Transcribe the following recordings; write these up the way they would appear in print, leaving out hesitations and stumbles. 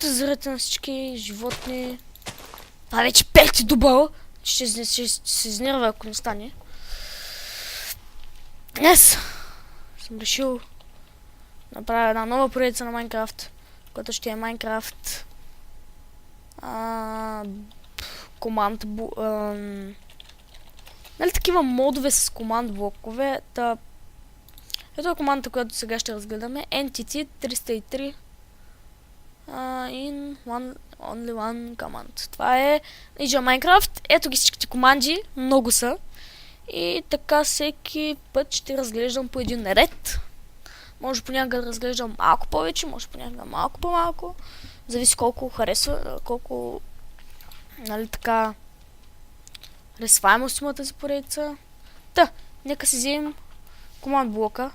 зарете на всички животни. Това вече пети дубъл. Ще се изнервя, ако не стане. Днес съм решил да направя една нова поредица на Майнкрафт, която ще е Майнкрафт команд нали такива модове с команд блокове. Ето е командата, която сега ще разгледаме. Entity 303 in only one command. Това е Ninja Minecraft. Ето ги всичките команди. Много са. И така всеки път ще разглеждам по един ред. Може понякога да разглеждам малко повече, може понякога малко по-малко. Зависи колко харесва, колко нали така харесваемост има тази поредица. Нека си вземем команд блока.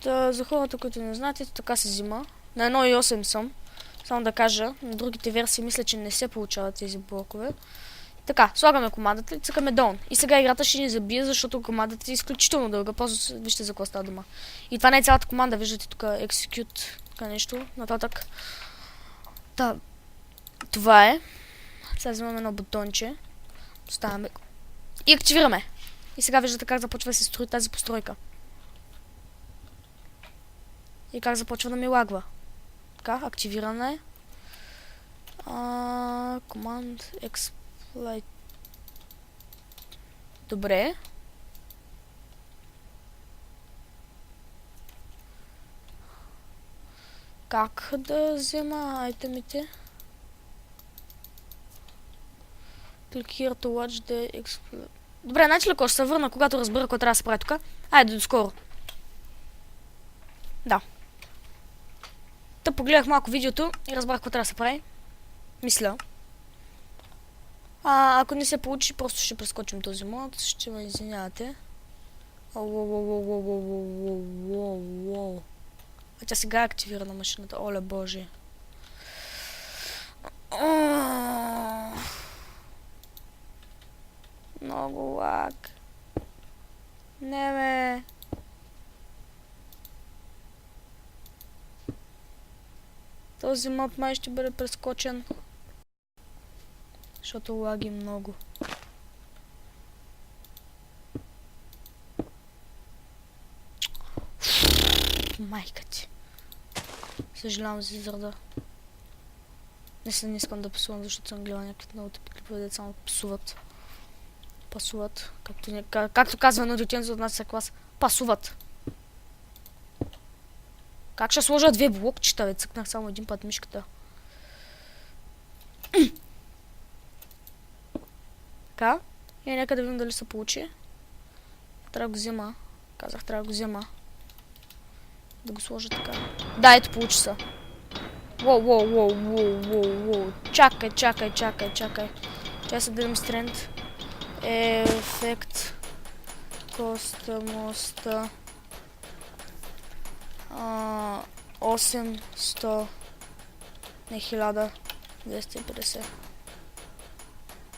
За хората, които не знаете, така се взима. На 1.8 съм. Само да кажа, на другите версии мисля, че не се получават тези блокове. Така, слагаме командата и цъкаме Down. И сега играта ще ни забие, защото командата е изключително дълга. Просто вижте за какво става дума. И това не е цялата команда, виждате тук Execute, така нещо, нататък. Това е. Сега взимаме едно бутонче. Поставяме и активираме. И сега виждате как започва да се строи тази постройка. И как започва да ми лагва. Така, активиране. Command Exploit. Добре. Как да взема айтемите? Click here to watch the exploit. Добре, значи ли ще се върна, когато разбера какво трябва да се прави тук? Айде, до скоро. Да. Погледах малко видеото и разбрах какво трябва да се прави. Мисля. Ако не се получи, просто ще прескочим този мод. Ще ме извинявате. Тя сега е активирана машината. Оле боже. Много лаг. Не бе. Този мод май ще бъде прескочен. Защото лаги много. Майка ти. Съжалявам за израда. Не искам да пасувам, защото съм гледал някакви много тъпи клипове, деца само пасуват. Пасуват. Както казва на детенци от нас клас. Пасуват. Как ще сложа две блокчета, бе? Цъкнах само един път мишката. Така. И нека да видим дали се получи. Трябва да го взема. Казах, трябва да го взема. Да го сложа така. Да, ето получи се. Воу. Чакай. Чай се дадем стрент. Ефект. Коста 800. Не 1250.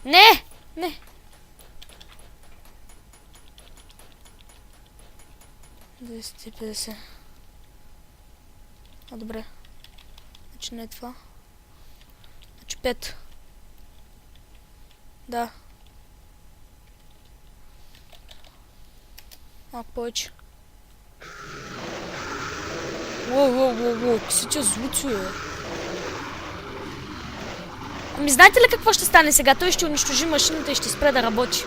Не! 250. Добре. Значи не е това. Значи 5. Да. Малко повече. Воу. Какви са тия звуци, бе? Ами знаете ли какво ще стане сега? Той ще унищожи машината и ще спре да работи.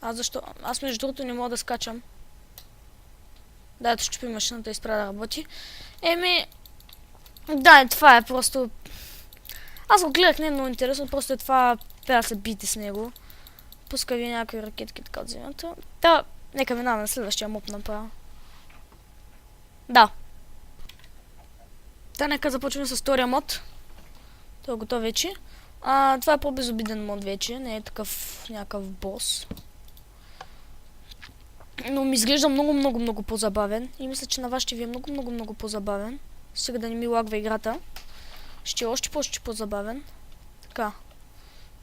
Защо? Аз между другото не мога да скачам. Да, ето щупи машината и спре да работи. Да, това е просто... Аз го гледах, не е много интересно, просто е това... Трябва да се бите с него. Пуска ви някакви ракетки така от земята. Нека минаваме на следващия моб направо. Да. Нека започваме с втория мод. Той е готов вече. Това е по-безобиден мод вече, не е такъв някакъв бос. Но ми изглежда много по-забавен. И мисля, че на вас ще ви е много по-забавен. Сега да не ми лагва играта. Ще е още по-забавен. Така.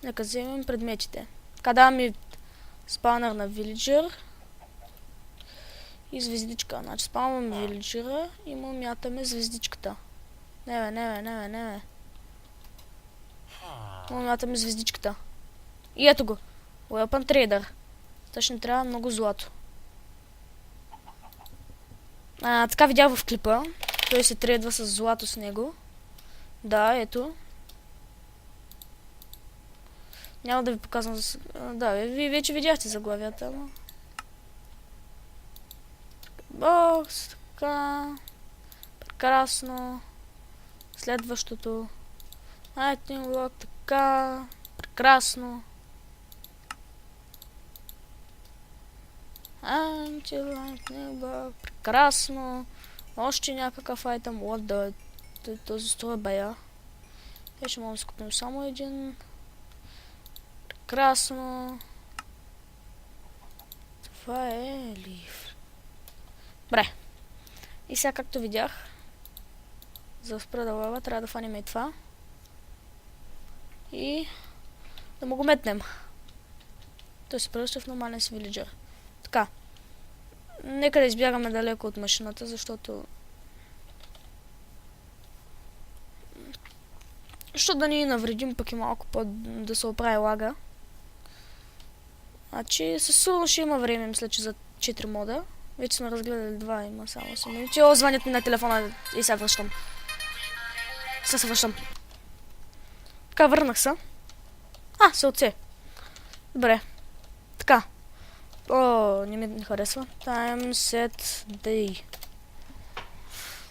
Нека вземем предметите. Така даваме спаунър на вилиджер и звездичка. Значи спаунваме вилиджера и му мятаме звездичката. Не. Му мятаме звездичката. И ето го. Weapon Trader. Точно трябва много злато. Така видях в клипа. Той се трейдва с злато с него. Да, ето. Няма да ви показвам. Да, вие вече видяхте заглавията. Бокс, така. Прекрасно. Следващото. Lightning Block, така. Прекрасно. Lightning Block, прекрасно. Още някакъв айтъм. What the... Този струва бая. Те ще можем да скупим само един. Прекрасно. Това е лив. Добре. И сега както видях, за да спра да лава, трябва да фаним и това. И да му го метнем. Той се превръща в нормален си вилиджер. Така. Нека да избягаме далеко от машината, защото... Защото да ни навредим, пък и малко да се оправи лага. Значи, със сигурно ще има време, мисля, че за 4 мода. Вече сме разгледали 2, има само 8 минути. О, звънят ми на телефона и сега връщам. Сега се връщам. Така, върнах се. Се отсе. Добре. Така. О, не ми харесва. Time set day.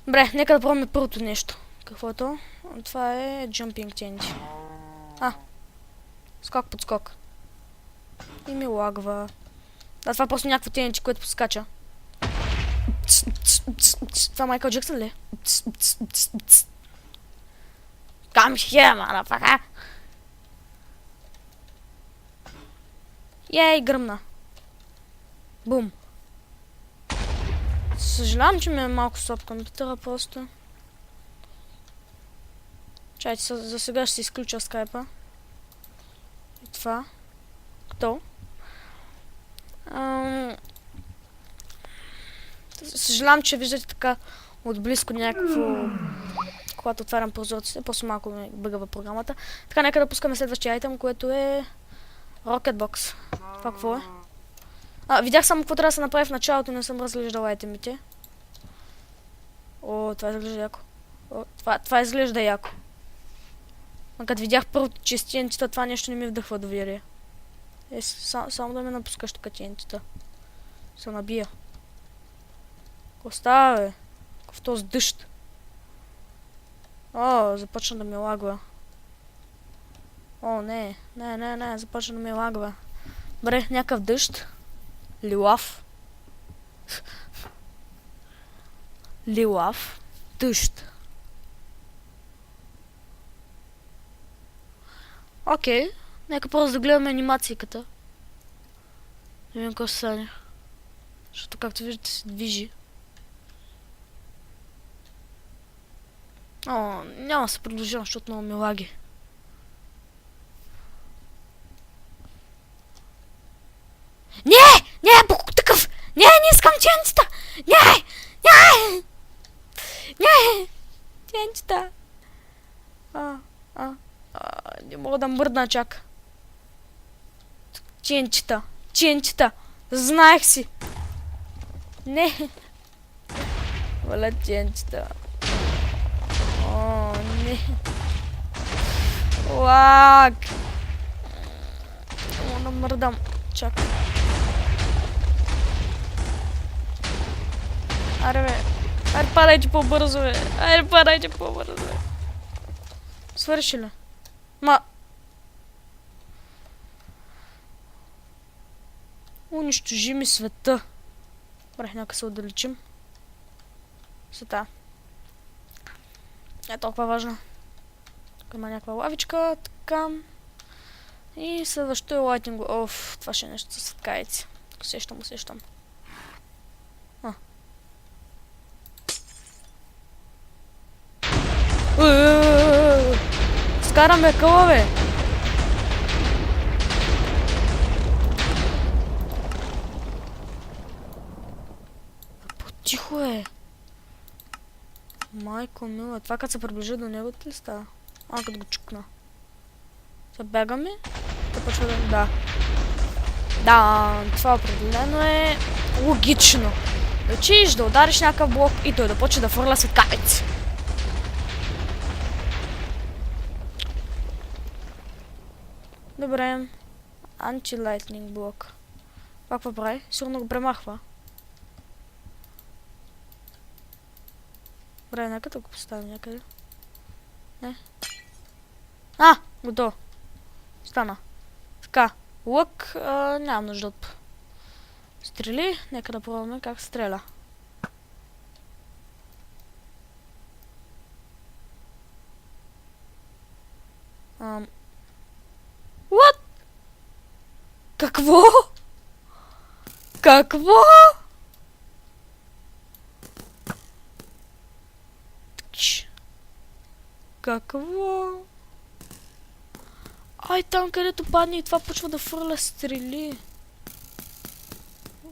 Добре, нека да пробваме първото нещо. Какво е то? Това е jumping TNT. Скок под скок. И ми лагва. Да, това е просто някакво TNT, което поскача. Това Майкъл Джексън ли? Come here, motherfucker! Ей, гръмна. Бум. Съжалявам, че ми е малко слаб компютъра просто. Чайте, за сега ще се изключа скайпа. И това. Кто? Съжалявам, че виждате така отблизко някакво... Когато отварям прозорците, просто малко ми бъгава програмата. Така, нека да пускаме следващия айтем, което е... Rocket Box. Това какво е? Видях само какво трябва да се направи в началото, не съм разглеждал айтемите. О, това изглежда яко. Това изглежда яко. Като видях първото, че с TNT-та, това нещо не ми вдъхва доверие. Само да ме напускаш тук TNT-та. Се набия. Какво става, бе? В този дъжд. О, започна да ми лагва. О, не, започна да ми лагва. Добре, някакъв дъжд. Лилав. Лилав. Дъжд. Окей. Нека просто да гледаме анимацията. Да видим какво се стане. Защото както виждате се движи. О, няма да се продължавам, защото много ми лаги. Не, такъв! Не искам TNT-та! Не! TNT-та! Не мога да мръдна чак. TNT-та! Знаех си! Не! Валя TNT-та! О, не! Лак! Мога да мръдам. Чак. Аре, бе. Айде, падайте по-бързо, бе. Свърши ли? Унищожи ми света. Добре, нека се отдалечим. Света. Не е толкова важно. Тук има някаква лавичка. Така. И следващото е лайтинг. Оф, това ще е нещо с кайци. Усещам. Скараме къла, бе! Майко мила, това като се приближи до него ли става? Като го чукна. Сега бягаме. Да почва да... Да. Да, това определено е логично. Да чиш, да удариш някакъв блок и той да почне да фърля светкавици. Добре. Анти-лайтнинг блок. Какво прави? Сигурно го премахва. Добре, нека да го поставим някъде. Не. Готово. Стана. Така. Лък. Нямам нужда от стрели. Нека да пробваме как стреля. What? Какво? Какво? Какво? Ай, там където падне и това почва да фърля стрели.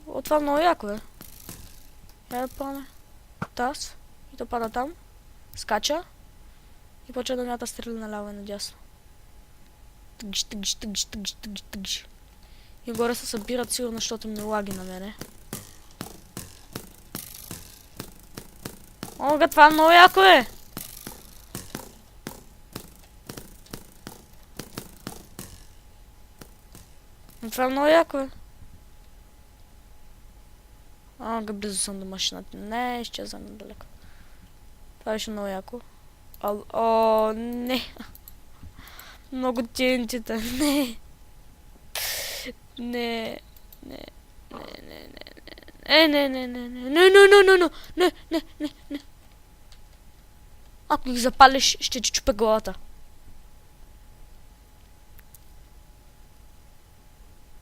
О, това много яко е. Я да падне. Таз. И то пада там. Скача. И почва да мята стрели наляво и надясно. Тъгж. И горе се събират сигурно, защото ми лаги на мене. Ога, това много яко е! Това много яко е. Близо съм до машината. Не, изчезвам надалеко. Това беше много яко. О, не. Много тентита. Не. Не. Ако ги запалиш, ще ти чупя главата.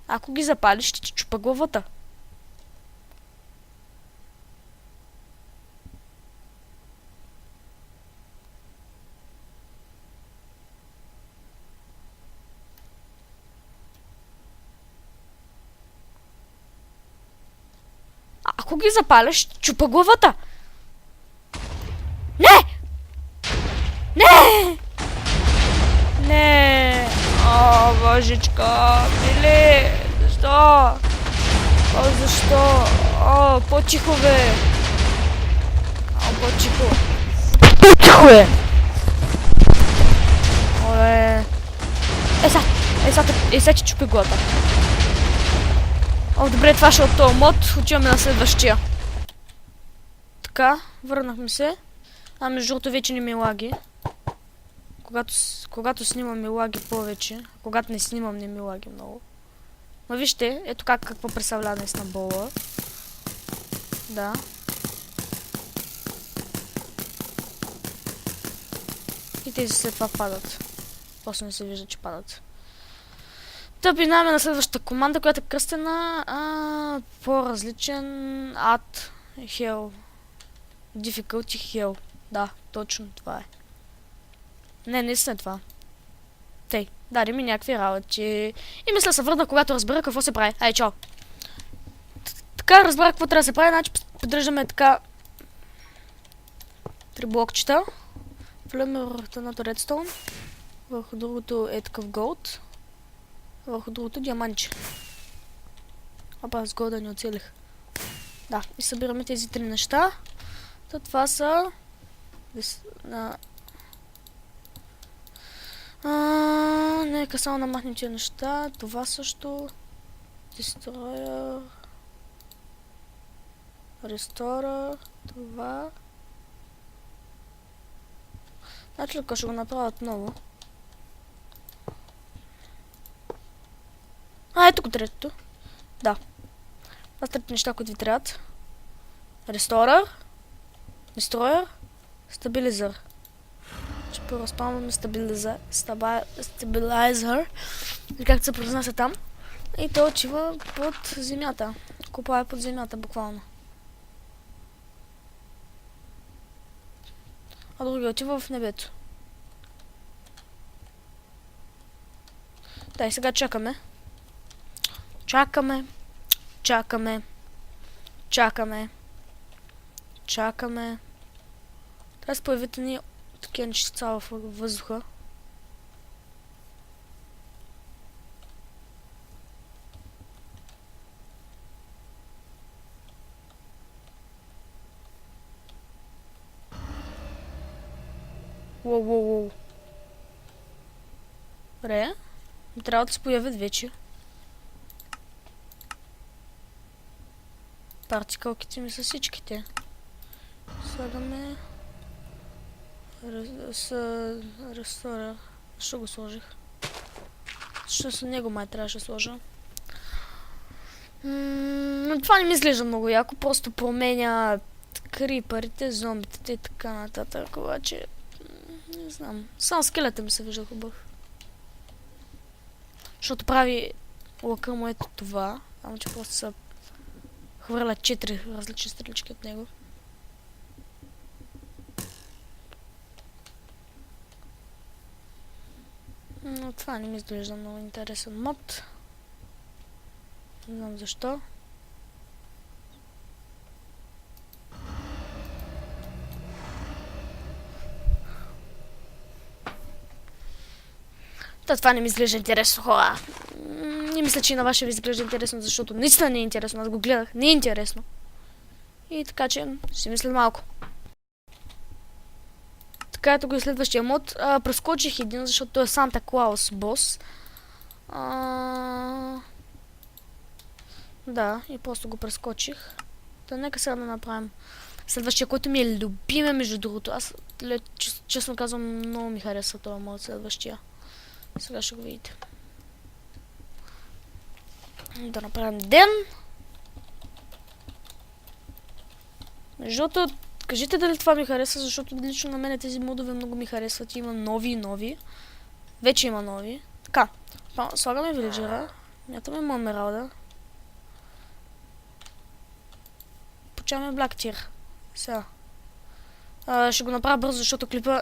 Ако ги запалиш, ще ти чупа главата. Ако ги запаляш, ще ти чупа главата. Не! Не! Не! О, божечка, мили! Защо? О, защо? О, по-тихо, бе! О, по-тихо! По-тихо, бе! Оле! Сега ти чупи главата. О, добре, това ще е от този мод. Отиваме на следващия. Така, върнахме се. Между другото вече не ми лаги. Когато снимам ми лаги повече. Когато не снимам не ми лаги много. Но вижте, ето какво представлява наистина бола. Да. И тези след това падат. После не се вижда, че падат. Та минаваме на следващата команда, която е кръстена по-различен Add Hell. Difficulty Hell. Да, точно това е. Не, наистина това. Тей, даде ми някакви работи. И мисля се върна, когато разбера какво се прави. Ай, чао. Така разбрах какво трябва да се прави, значи поддържаме така 3 блокчета. Влеме върху едното редстоун. Върху другото е такъв голд. Върху другото диамантче. Опа, с голда не оцелих. Да, и събираме тези 3 неща. Това са... Нека само намахнем тези неща. Това също... Destroyer... Restore... Това... Значи ли ще го направя отново? Ето го третото. Да. Това са 3 неща, които ви трябват. Restore... Destroyer... Stabilizer. Ще първо стабилайзър, или както се произнася там. И той отива под земята. Копае под земята, буквално. А другия отива в небето. Да, и сега чакаме. Чакаме. Трябва да се появите ни такива нещица в въздуха. Воу. Добре. Трябва да се появят вече. Партикълките ми са всичките. Слагаме... Рестора. Защо го сложих? Защо с него май трябваше да сложа. Но това не ми изглежда много яко. Просто променя крипърите, зомбитите и така нататък. Обаче... Не знам. Само скелета ми се вижда хубав. Защото прави лъка му ето това. Ама че просто са хвърля 4 различни стрелички от него. Но това не ми изглежда много интересен мод. Не знам защо. Това не ми изглежда интересно, хора. Не мисля, че и на вашия ви изглежда интересно, защото наистина не е интересно. Аз го гледах. Не е интересно. И така че ще мисля малко. Така ето го и следващия мод. Прескочих един, защото той е Санта Клаус бос. Да, и просто го прескочих. Та нека сега да направим следващия, който ми е любиме, между другото. Аз, честно казвам, много ми харесва това мод следващия. Сега ще го видите. Да направим ден. Между другото, кажете дали това ми харесва, защото лично на мен тези модове много ми харесват. Има нови и нови. Вече има нови. Така, слагаме вилиджера. Мятаме му емералда. Получаваме Black Tier. Сега. Ще го направя бързо, защото клипа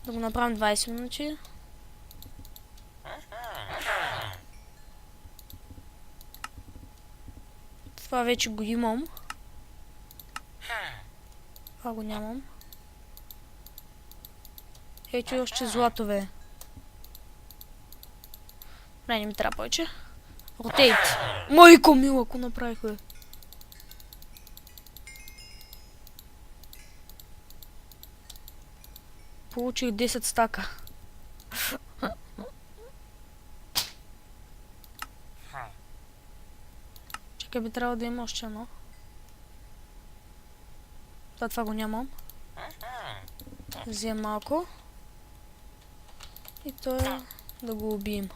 да го направим 20 минути. Това вече го имам. Това го нямам. Ето и още златове. Не ми трябва повече. Ротейт. Майко мила, ако направих, бе. Получих 10 стака. Чакай, би трябва да има още едно. Това го нямам. Взем малко. И то е да го убием.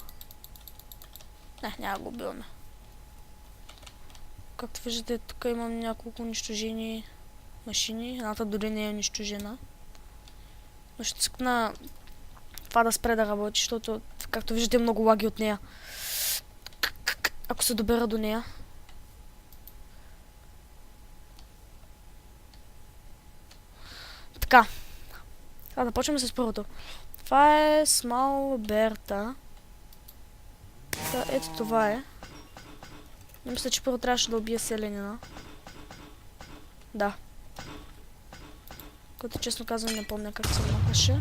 Не, няма да го убиваме. Както виждате, тук имам няколко унищожени машини. Едната дори не е унищожена. Но ще цъкна това да спре да работи, защото, както виждате, много лаги от нея. Ако се добера до нея. Така. Сега да почнем с първото. Това е Смал Берта. Ето това е. Не мисля, че първо трябваше да убия селянина. Да. Който честно казвам не помня как се махаше.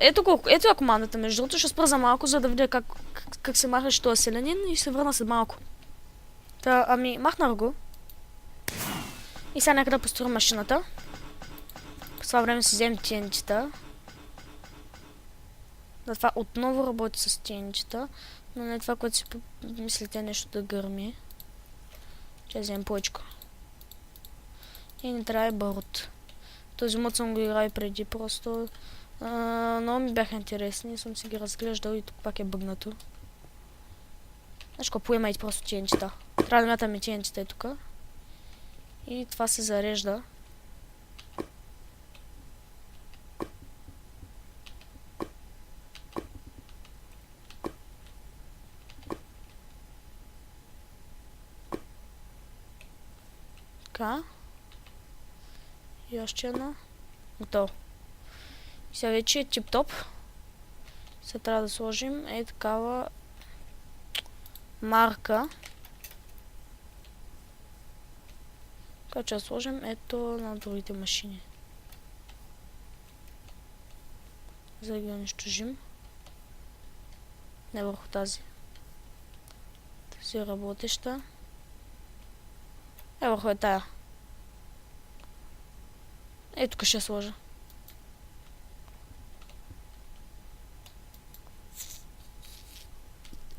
Ето е командата, между другото ще спра за малко, за да видя как се махаше този селянин и ще се върна след малко. Ами, махнах го. И сега нека да построя машината. По това време си взем TNT-та. Да, това отново работи с TNT-та, но не е това, което си мислите нещо да гърми. Ще взем повечко. И не трябва барут. Този мод съм го играл и преди, просто много ми бяха интересни, съм си ги разглеждал и тук пак е бъгнато. Знаеш какво, поемайте просто TNT-та. Трябва да мятаме TNT-та и тук. И това се зарежда. Така. И още една. Готово. И сега вече е тип-топ. Сега трябва да сложим такава марка. Така че да сложим ето на другите машини. За да ги унищожим. Не върху тази. Тази е работеща. Върху е тая. Ето тук ще сложа.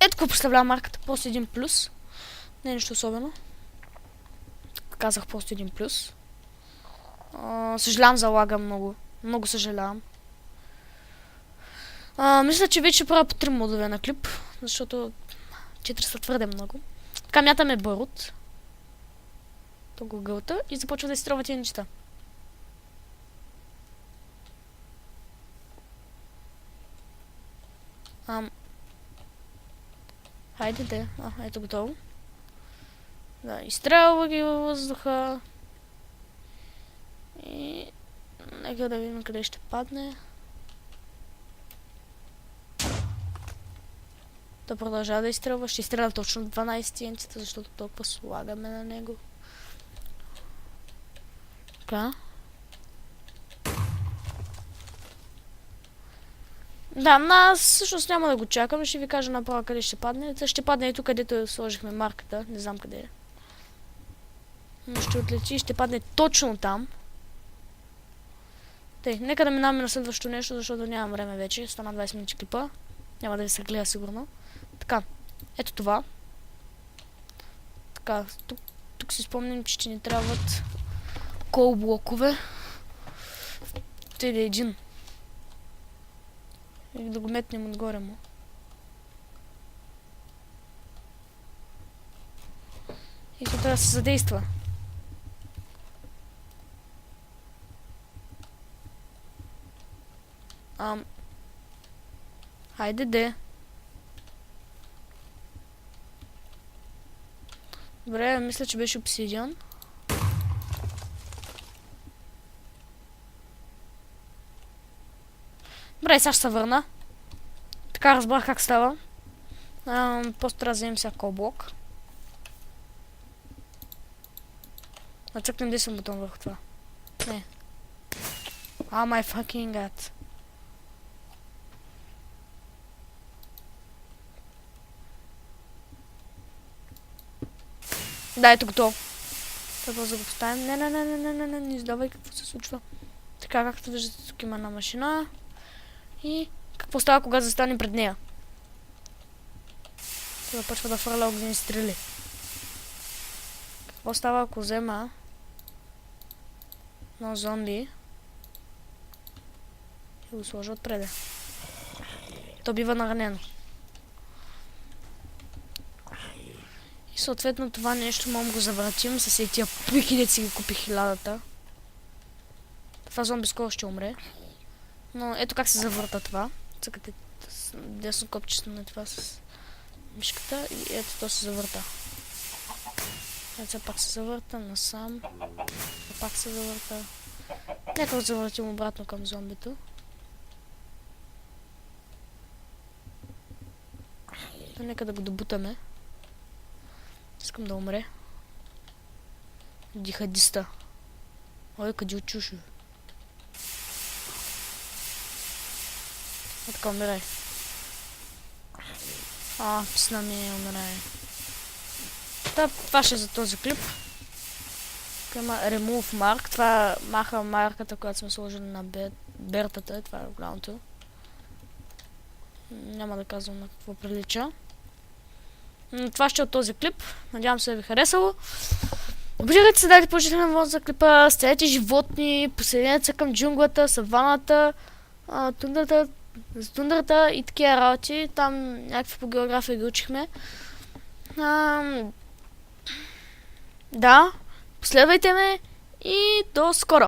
Ето какво представлява марката. Просто един плюс. Не е нищо особено. Казах просто един плюс. Съжалявам за лага много. Много съжалявам. Мисля, че вече правя по 3 модове на клип. Защото 4 са твърде много. Така мятаме барут. То го гълта и започва да изстрелва тия неща. Хайде де. Ето готово. Да, изстрелва ги във въздуха. И... нека да видим къде ще падне. Да продължава да изстрелва. Ще изстреля точно 12 тиенците, защото толкова слагаме на него. Така. Да, аз всъщност няма да го чакам. Ще ви кажа направо къде ще падне. Ще падне ето където сложихме марката. Не знам къде е. Но ще отлети и ще падне точно там. Тъй, нека да минаваме на следващото нещо, защото нямам време вече. Стана 20 минути клипа. Няма да ви се гледа сигурно. Така, ето това. Така, тук си спомням, че ще ни трябват кол блокове. Тъй да е един. И да го метнем отгоре му. И то трябва да се задейства. Хайде де. Добре, мисля, че беше обсидиан. Добре, сега ще се върна. Така разбрах как става. Просто трябва да вземем сега колблок. Нацъкнем десен бутон върху това. Не. My fucking god. Да, ето готово. Трябва да го поставим. Не издавай какво се случва. Така, както виждате, тук има една машина. И какво става, когато застанем пред нея? Това започва да фърля огнени стрели. Какво става, ако взема едно зомби и го сложа отпреде? То бива наранено. И съответно това нещо можем го завратим с тия пуйки, дет си ги купих 1000-та. Това зомби скоро ще умре. Но ето как се завърта това. Цъкате с десно копчето на това с мишката и ето то се завърта. Ето сега пак се завърта насам. Пак се завърта. Нека го завъртим обратно към зомбито. Нека да го добутаме. Искам да умре. Дихадиста. Ой, къде отчуши. Така, умирай. Писна ми, умирай. Това ще е за този клип. Тук има Remove Mark. Това маха марката, която сме сложили на бертата. Това е голямото. Няма да казвам на какво прилича. Това ще е от този клип. Надявам се да ви харесало. Абонирайте се, дайте положителен вот за клипа. Стрелете животни, поседнете се към джунглата, саваната, тундрата и такива работи. Там някакви по география ги учихме. Да, последвайте ме и до скоро!